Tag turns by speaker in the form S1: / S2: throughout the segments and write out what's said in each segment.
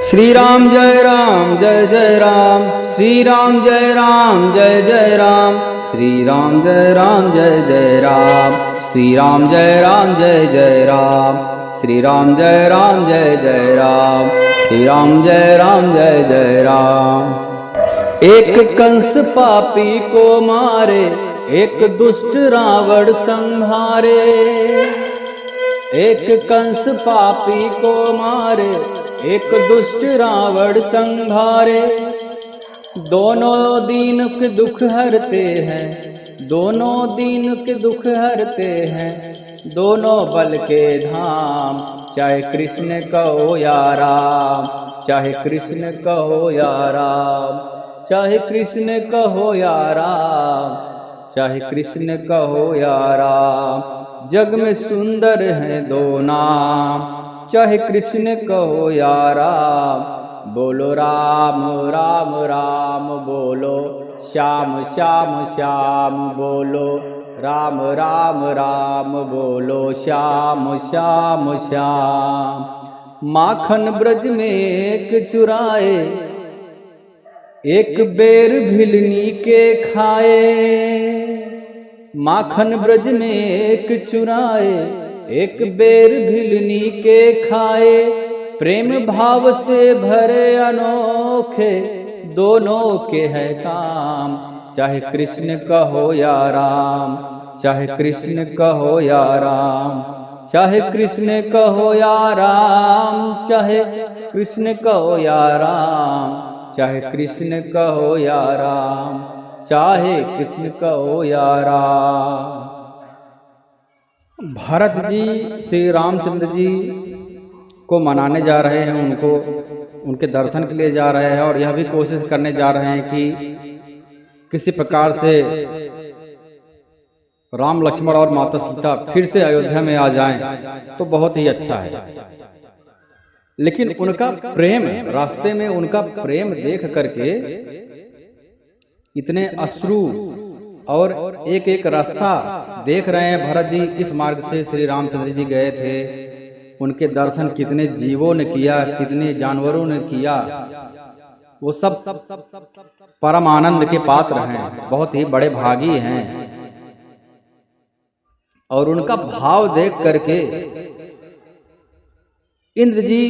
S1: श्री राम जय जय राम, श्री राम जय जय राम, श्री राम जय जय राम, श्री राम जय राम, श्री राम जय जय राम, श्री राम जय राम। एक कंस पापी को मारे, एक दुष्ट रावण संहारे। एक कंस पापी को मारे, एक दुष्ट रावण संहारे। दोनों दीन के दुख हरते हैं, दोनों दीन के दुख हरते हैं, दोनों बल के धाम। चाहे कृष्ण कहो या राम, चाहे कृष्ण कहो या राम, चाहे कृष्ण कहो या राम, चाहे कृष्ण कहो या राम। जग में सुंदर हैं दो नाम, चाहे कृष्ण कहो या राम। बोलो राम राम राम, बोलो श्याम श्याम श्याम, बोलो राम राम राम, बोलो श्याम श्याम श्याम। माखन ब्रज में एक चुराए, एक बेर भिलनी के खाए। माखन ब्रज में एक चुराए, एक बेर भिलनी के खाए। प्रेम भाव से भरे अनोखे, दोनों के है काम। चाहे कृष्ण कहो या राम, चाहे कृष्ण कहो या राम, चाहे कृष्ण कहो या राम, चाहे कृष्ण कहो या राम, चाहे कृष्ण कहो या राम, चाहे कृष्ण कहो या राम। भरत जी श्री रामचंद्र जी को मनाने जा रहे हैं, उनको उनके दर्शन के लिए जा रहे हैं और यह भी कोशिश करने जा रहे हैं कि किसी प्रकार से राम लक्ष्मण और माता सीता फिर से अयोध्या में आ जाएं तो बहुत ही अच्छा है। लेकिन उनका प्रेम, रास्ते में उनका प्रेम देख करके इतने अश्रु और एक एक रास्ता देख रहे हैं। भरत जी इस मार्ग से श्री रामचंद्र जी गए थे, उनके दर्शन कितने जीवों ने किया, कितने जानवरों ने किया, वो सब परम आनंद के पात्र हैं, बहुत ही बड़े भागी हैं। और उनका भाव देख करके इंद्र जी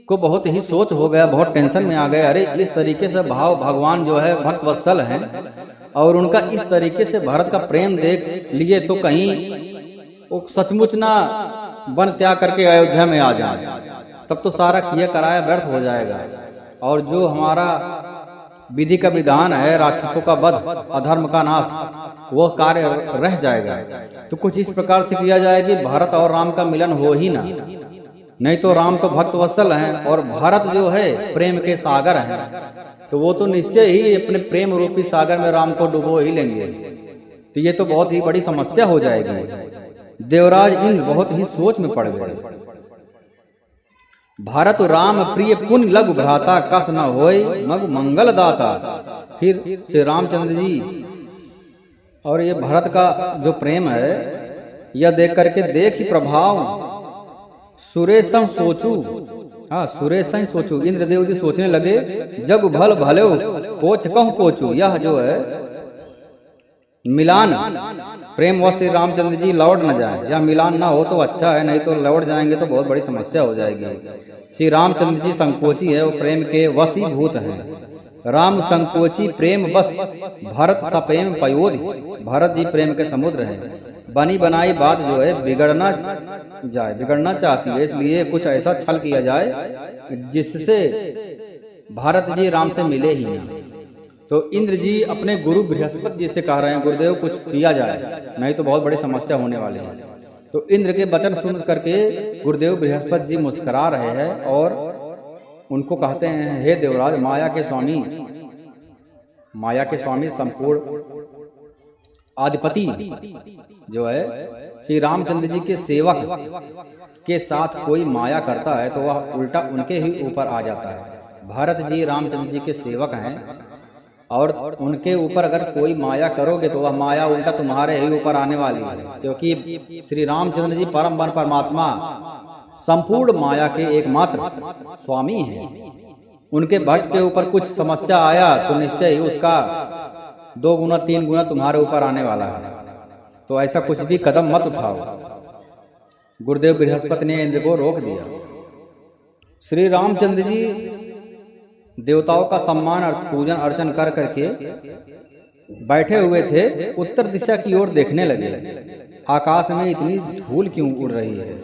S1: को बहुत ही सोच हो गया, बहुत टेंशन में आ गए। अरे इस तरीके से भाव, भगवान जो है भक्त वत्सल हैं और उनका इस तरीके से भरत का प्रेम देख लिए तो कहीं वो सचमुच ना वन त्याग करके अयोध्या में आ जाए, तब तो सारा किया कराया व्यर्थ हो जाएगा। और जो हमारा विधि का विधान है, राक्षसों का वध, अधर्म का नाश, वो कार्य रह जाएगा। तो कुछ इस प्रकार से किया जाए कि भारत और राम का मिलन हो ही ना। नहीं तो राम तो भक्त वत्सल हैं और भारत जो है प्रेम के सागर हैं, तो वो तो निश्चय ही अपने प्रेम रूपी सागर में राम को डुबो ही लेंगे। तो ये तो बहुत ही बड़ी समस्या हो जाएगी। देवराज इंद्र बहुत ही सोच में पड़ गए। भारत राम प्रिय पुण्य लघु भ्राता, कस न होय मग मंगल दाता। फिर श्री रामचंद्र जी और ये भरत का जो प्रेम है, यह देख करके देख ही प्रभाव सुरेशं सोचू, हाँ सुरेशं सोचू, इंद्रदेव जी सोचने लगे जग भल भलो पोच कहूं पोचू। यह जो है मिलान प्रेम व श्री रामचंद्र जी लौट न जाए, या मिलान ना हो तो अच्छा है, नहीं तो लौट जाएंगे तो बहुत बड़ी समस्या हो जाएगी। श्री रामचंद्र जी संकोची है, वो प्रेम के वशीभूत हैं। राम संकोची प्रेम बस, भरत सप्रेम पयोधि। भरत जी प्रेम के समुद्र हैं। बनी बनाई बात जो है बिगड़ना जाए, बिगड़ना चाहती है, इसलिए कुछ ऐसा छल किया जाए जिससे भारत जी राम से मिले ही नहीं। तो इंद्र जी अपने गुरु बृहस्पति जी से कह रहे हैं गुरुदेव कुछ किया जाए, नहीं तो बहुत बड़ी समस्या होने वाली है। तो इंद्र के वचन सुन करके गुरुदेव बृहस्पति जी मुस्कुरा रहे हैं और उनको कहते हैं हे देवराज, माया के स्वामी, माया के स्वामी संपूर्ण आधिपति जो है श्री रामचंद्र जी के सेवक के साथ कोई माया करता है तो वह उल्टा उनके ही ऊपर आ जाता है। भरत जी रामचंद्र जी के सेवक हैं और उनके ऊपर अगर कोई माया करोगे तो वह माया उल्टा तुम्हारे ही ऊपर आने वाली है, क्योंकि श्री रामचंद्र जी परम परमात्मा संपूर्ण माया के एकमात्र स्वामी हैं। उनके भक्त के ऊपर कुछ समस्या आया तो निश्चय ही उसका 2 गुना 3 गुना तुम्हारे ऊपर आने वाला है। तो ऐसा कुछ भी कदम मत उठाओ। गुरुदेव बृहस्पति ने इंद्र को रोक दिया। श्री रामचंद्र जी देवताओं का सम्मान और पूजन अर्चन कर करके बैठे हुए थे, उत्तर दिशा की ओर देखने लगे। आकाश में इतनी धूल क्यों उड़ रही है?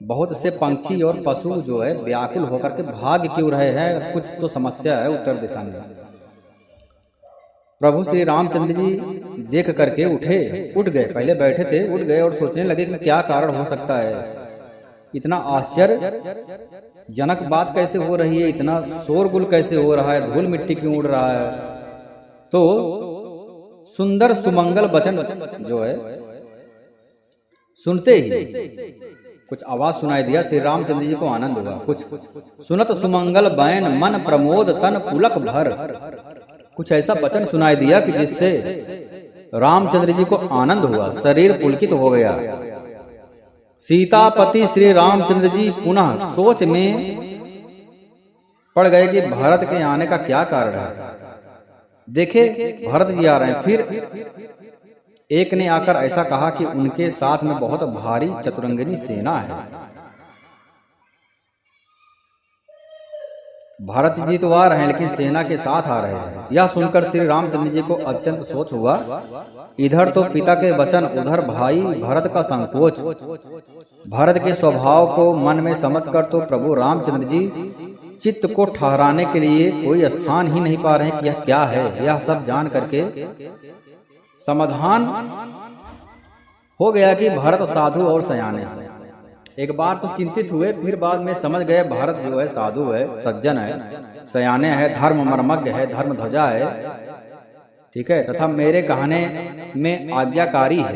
S1: बहुत से पंछी और पशु जो है व्याकुल होकर के भाग क्यों रहे हैं? कुछ तो समस्या है उत्तर दिशा में। प्रभु श्री रामचंद्र जी देख करके उठ गए। पहले बैठे थे, उठ गए और सोचने लगे कि क्या कारण हो सकता है, इतना आश्चर्यजनक बात कैसे हो रही है, इतना शोरगुल कैसे हो रहा है, धूल मिट्टी क्यों उड़ रहा है। तो सुंदर सुमंगल वचन जो है सुनते ही कुछ आवाज सुनाई दिया। श्री रामचंद्र जी को आनंद हुआ। कुछ सुनत सुमंगल बैन मन प्रमोद तन पुलक भर। कुछ ऐसा वचन सुनाई दिया कि जिससे रामचंद्र जी को आनंद हुआ, शरीर पुलकित हो गया। सीतापति श्री रामचंद्र जी पुनः सोच में पड़ गए कि भरत के आने का क्या कारण है। देखे भरत जी आ रहे हैं। फिर एक ने आकर ऐसा कहा कि उनके साथ में बहुत भारी चतुरंगिनी सेना है। भरत जी तो आ रहे हैं लेकिन सेना के साथ आ रहे हैं। यह सुनकर श्री रामचंद्र जी को अत्यंत सोच हुआ। इधर तो पिता के वचन, उधर भाई भरत का संकोच। भरत के स्वभाव को मन में समझकर तो प्रभु रामचंद्र जी चित्त को ठहराने के लिए कोई स्थान ही नहीं पा रहे कि यह क्या है। यह सब जान करके समाधान हो गया कि भरत साधु और सयाने हैं। एक बार तो चिंतित हुए, फिर बाद में समझ गए भरत जो है साधु है, सज्जन है, सयाने है, धर्म मर्मज्ञ है, धर्म ध्वजा है, ठीक है, तथा मेरे कहने में आज्ञाकारी है,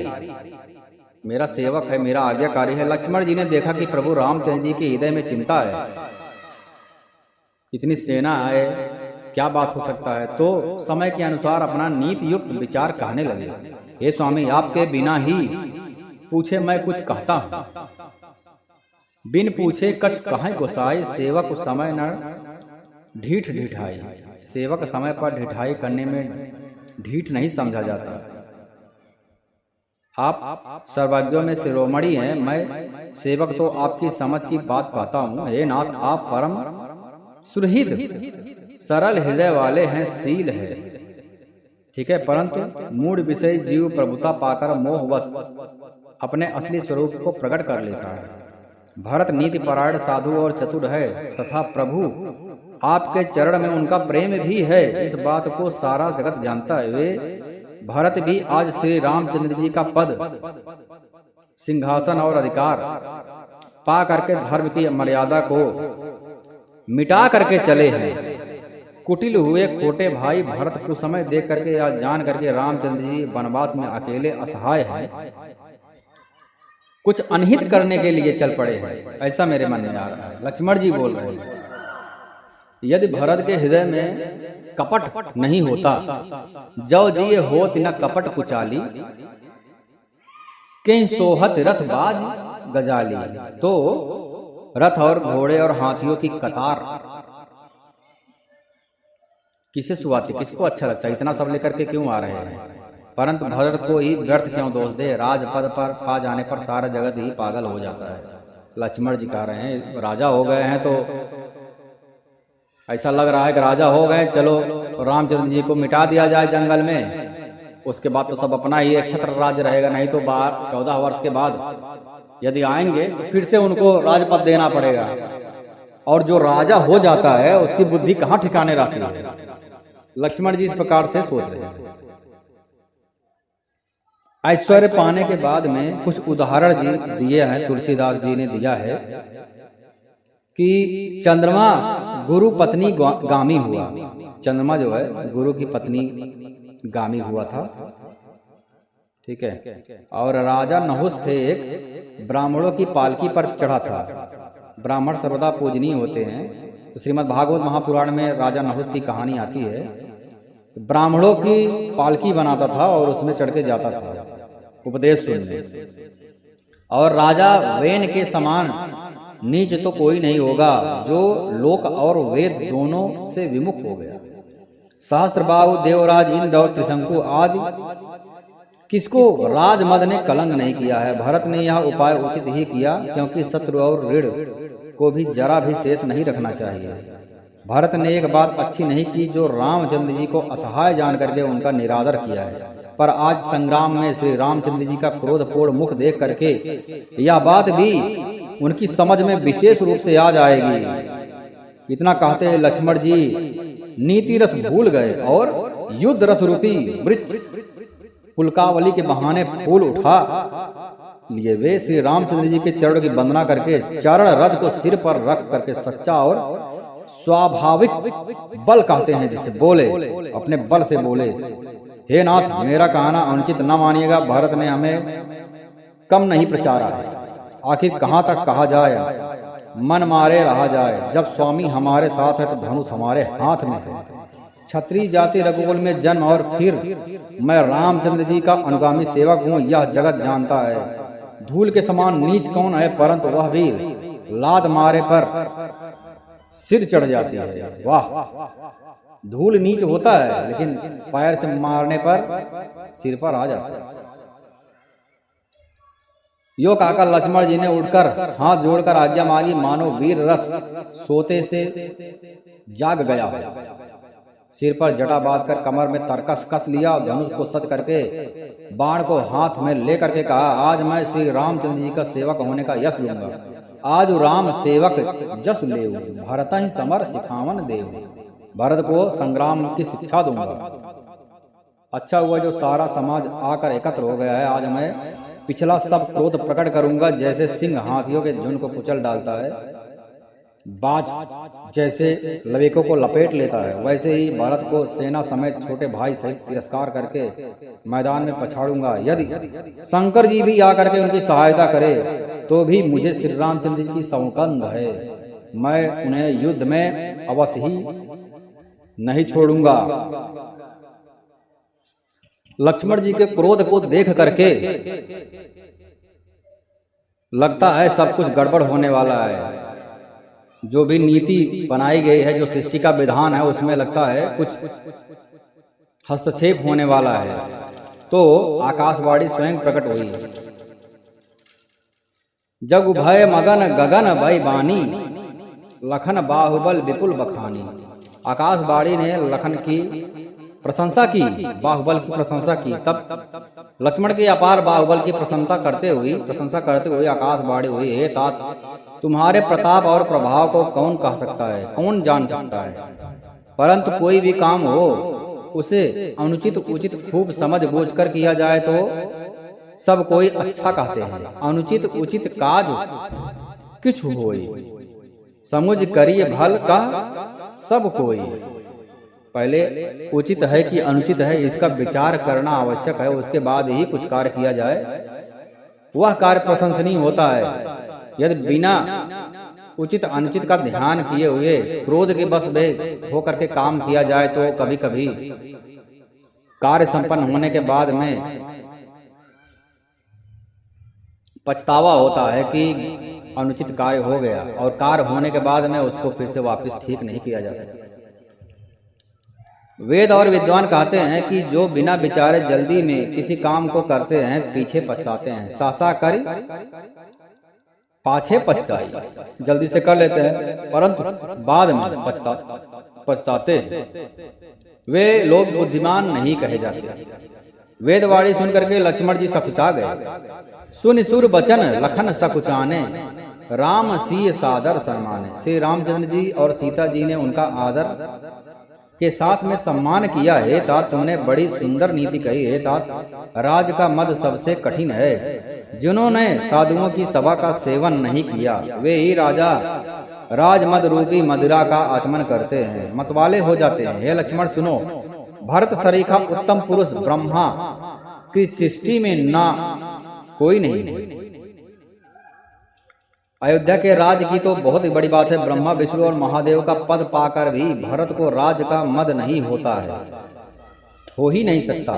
S1: मेरा सेवक है, मेरा आज्ञाकारी है। लक्ष्मण जी ने देखा कि प्रभु रामचंद्र जी के हृदय में चिंता है, इतनी सेना है, क्या बात हो सकता है। तो समय के अनुसार अपना नीति युक्त विचार कहने लगे। हे स्वामी, आपके बिना ही पूछे मैं कुछ कहता हूँ, बिन पूछे कछ कहाँ गोसाई, सेवक समय न ढीठ ढिठाई। सेवक समय पर ढिठाई करने में ढीठ नहीं समझा जाता। आप सर्वज्ञों में शिरोमणि हैं, मैं सेवक तो आपकी समझ की बात कहता हूँ। हे नाथ, आप परम सुहृद सरल हृदय वाले हैं, शील है, ठीक है, परंतु मूढ़ विषय जीव प्रभुता पाकर मोहवश अपने असली स्वरूप को प्रकट कर लेता है। भरत नीति परायण साधु और चतुर है तथा प्रभु आपके चरण में उनका प्रेम भी है, इस बात को सारा जगत जानता है। वे भरत भी आज श्री रामचंद्र जी का पद, सिंहासन और अधिकार पा करके धर्म की मर्यादा को मिटा करके चले हैं। कुटिल हुए खोटे भाई भरत को समय देख करके या जान करके रामचंद्र जी वनवास में अकेले असहाय हैं, कुछ अनहित करने के लिए चल पड़े हैं, ऐसा मेरे मन में आ रहा है। लक्ष्मण जी बोल रहे हैं, यदि भरत के हृदय में कपट नहीं होता, जो जिये होत न कपट कुचाली, कहीं सोहत रथ बाज गजाली। तो रथ और घोड़े और हाथियों की कतार किसे सुहाती, किसको अच्छा लगता है, इतना सब लेकर के क्यों आ रहे हैं। परंतु भरत को ही व्यर्थ क्यों दोष दे, राजपद पर आ जाने पर सारा जगत ही पागल हो जाता है। लक्ष्मण जी कह रहे हैं राजा हो गए हैं, तो ऐसा लग रहा है कि राजा हो गए, चलो रामचंद्र जी को मिटा दिया जाए जंगल में, उसके बाद तो सब अपना ही एक छत्र राज्य रहेगा। नहीं तो 14 वर्ष के बाद यदि आएंगे तो फिर से उनको राजपद देना पड़ेगा, और जो राजा हो जाता है उसकी बुद्धि कहाँ ठिकाने रखना। लक्ष्मण जी इस प्रकार से सोच रहे हैं। ऐश्वर्य पाने के बाद में कुछ उदाहरण जी दिए हैं, तुलसीदास जी ने दिया है कि चंद्रमा गुरु पत्नी गामी हुआ। चंद्रमा जो है गुरु की पत्नी गामी हुआ था, ठीक है, और राजा नहुस थे, एक ब्राह्मणों की पालकी पर चढ़ा था। ब्राह्मण सर्वदा पूजनीय होते हैं। तो श्रीमद् भागवत महापुराण में राजा नहुस की कहानी आती है। तो ब्राह्मणों की पालकी बनाता था और उसमें चढ़ के जाता था उपदेश सुनने। और राजा वेन के समान नीच तो कोई नहीं होगा जो लोक और वेद दोनों से विमुख हो गया। सहस्त्रबाहु देवराज इंद्र और त्रिशंकु आदि किसको राजमद ने कलंक नहीं किया है। भरत ने यह उपाय उचित ही किया, क्योंकि शत्रु और ऋण को भी जरा भी शेष नहीं रखना चाहिए। भरत ने एक बात अच्छी नहीं की, जो रामचंद्र जी को असहाय जान करके उनका निरादर किया है। पर आज संग्राम में श्री रामचंद्र जी का क्रोधपूर्ण मुख देख करके यह बात भी उनकी समझ में विशेष रूप से आ जाएगी। इतना कहते हैं लक्ष्मण जी नीति रस भूल गए और युद्ध रस रूपी वृक्ष पुलकावली के बहाने फूल उठा लिए। वे श्री रामचंद्र जी के चरणों की वंदना करके चरण रथ को सिर पर रख करके सच्चा और स्वाभाविक बल कहते हैं जिसे बोले, अपने बल से बोले, हे नाथ मेरा कहना अनुचित न मानिएगा। भरत ने हमें कम नहीं प्रचारा है, आखिर कहाँ तक कहा जाए, मन मारे रहा जाए। जब स्वामी हमारे साथ है तो धनुष हमारे हाथ में है। क्षत्रिय जाति रघुकुल में जन्म और फिर मैं रामचंद्र जी का अनुगामी सेवक हूँ, यह जगत जानता है। धूल के समान नीच कौन है, परंतु वह भी लात मारे पर सिर चढ़ जाती है। वाह, धूल नीच होता है लेकिन पैर से मारने पर सिर पर आ जाता है। यो कहकर लक्ष्मण जी ने उठकर हाथ जोड़कर आज्ञा मांगी, मानो वीर रस सोते से जाग गया। सिर पर जटा बांधकर कमर में तरकस कस लिया, धनुष को सच करके बाण को हाथ में लेकर के कहा, आज मैं श्री रामचंद्र जी का सेवक होने का यश लूंगा। आज राम सेवक जस लेव, भरत ही समर सिखावन देव। भरत को संग्राम की शिक्षा दूंगा। अच्छा हुआ जो सारा समाज आकर एकत्र हो गया है। आज मैं पिछला सब क्रोध प्रकट करूंगा। जैसे सिंह हाथियों के झुंड को कुचल डालता है, बाज जैसे लवेकों को लपेट लेता है, वैसे ही भरत को सेना समेत छोटे भाई सहित तिरस्कार करके मैदान में पछाड़ूंगा। यदि शंकर जी भी आकर के उनकी सहायता करे तो भी मुझे श्री रामचंद्र जी की सौगंध है, मैं उन्हें युद्ध में अवश्य ही नहीं छोड़ूंगा। लक्ष्मण जी के क्रोध को देख करके लगता है सब कुछ गड़बड़ होने वाला है। जो भी नीति बनाई गई है, जो सृष्टि का विधान है, उसमें लगता है कुछ हस्तक्षेप होने वाला है। तो आकाशवाणी स्वयं प्रकट हुई, जग भय मगन गगन भय बानी, लखन बाहुबल विपुल बखानी। आकाशवाणी ने लखन की प्रशंसा की, बाहुबल की प्रशंसा की। तब लक्ष्मण के अपार बाहुबल की प्रशंसा करते हुए आकाशवाणी हुई, हे तात तुम्हारे प्रताप और प्रभाव को कौन कह सकता है, कौन जान सकता है। परंतु कोई भी काम हो उसे अनुचित उचित खूब समझ बूझ कर किया जाए तो सब कोई अच्छा कहते हैं। अनुचित उचित काज किछ होई, समुझ करिए भल का सब कोई। पहले उचित है कि अनुचित है इसका विचार करना आवश्यक है, उसके बाद ही कुछ कार्य किया जाए, वह कार्य प्रशंसनीय होता है। यदि बिना उचित अनुचित का ध्यान किए हुए क्रोध के बस में होकर के काम किया जाए तो कभी कभी कार्य संपन्न होने के बाद में पछतावा होता है कि अनुचित कार्य हो गया, और कार्य होने के बाद में उसको फिर से वापस ठीक नहीं किया जा सकता। वेद और विद्वान कहते हैं कि जो बिना विचारे जल्दी में किसी काम को करते हैं पीछे पछताते हैं। सासा करी पाछे पछताई, जल्दी से कर लेते हैं परंतु बाद में पछताते हैं। वे लोग बुद्धिमान नहीं कहे जाते। वेदवाणी सुन करके लक्ष्मण जी सकुचा गए। सुन सुर बचन लखन सकुचाने, राम सीय सादर सम्माने। श्री रामचंद्र जी और सीता जी ने उनका आदर के साथ में सम्मान किया। हे तात तुमने बड़ी सुंदर नीति कही। हे तात राज का मद सबसे कठिन है। जिन्होंने साधुओं की सभा का सेवन नहीं किया वे ही राजा राजमद रूपी मदिरा का आचमन करते हैं, मतवाले हो जाते हैं। हे लक्ष्मण सुनो, भरत सरीखा उत्तम पुरुष ब्रह्मा की सृष्टि में ना कोई नहीं। अयोध्या के राज की तो बहुत ही बड़ी बात है। ब्रह्मा विष्णु और महादेव का पद पाकर भी भरत को राज का मद नहीं होता है, हो ही नहीं सकता।